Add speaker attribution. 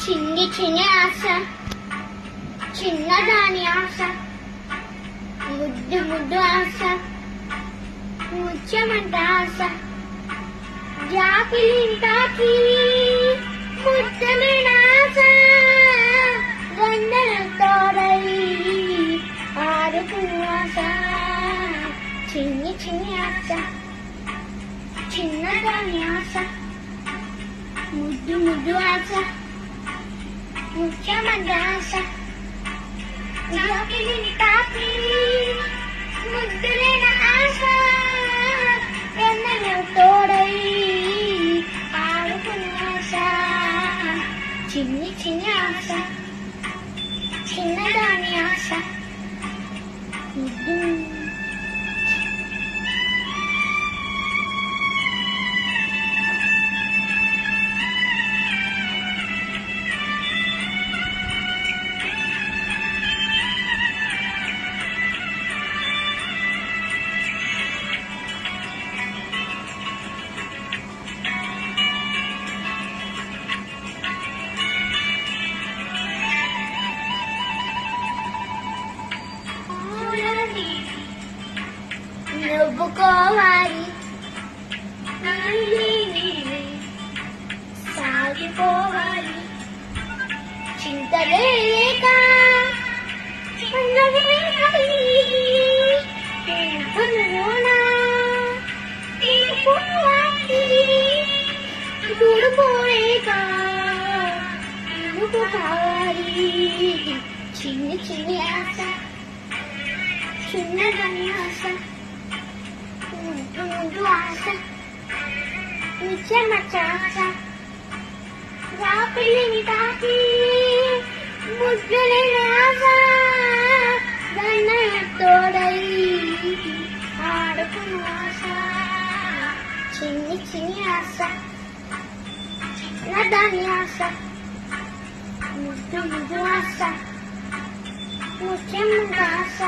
Speaker 1: చిన్ని చిన్ని ఆశ, చిన్నదాని ఆశ, ముద్దు ముద్దు ఆశ, ముత్యమంట ఆశ, జాకిలింటాకి ముద్దమైన ఆశ, గండల తోడై ఆడుకున్న ఆశ, చిన్ని చిన్ని ఆశ, చిన్నదాని ఆశ, ముద్దు ముద్దు ఆశ, ముఖ్యమంత ఆశ, జాకిలింటాకి ముద్దులైన ఆశ, గండల తోడై ఆడుకున్న ఆశ, చిన్ని చిన్ని ఆశ, చిన్నదాని ఆశ, ముద్దు నవ్వుకోవాలి, సాగిపోవాలి, చింతలే లేక దూడిపోలేక కావాలి, చిన్ని చిన్ని ఆశ, చిన్నదాని ఆశ, ముద్దు ముద్దు ఆశ, నిత్యమచ్చ ఆశ, రాపిల్లిని తాకి ముద్దులైన ఆశ, గన్నయ్య తోడై ఆడుకున్న ఆశ, చిన్ని చిన్ని ఆశ, చిన్నదాని ఆశ, ముద్దు ముద్దు ఆశ, ముత్యమంత ఆశ.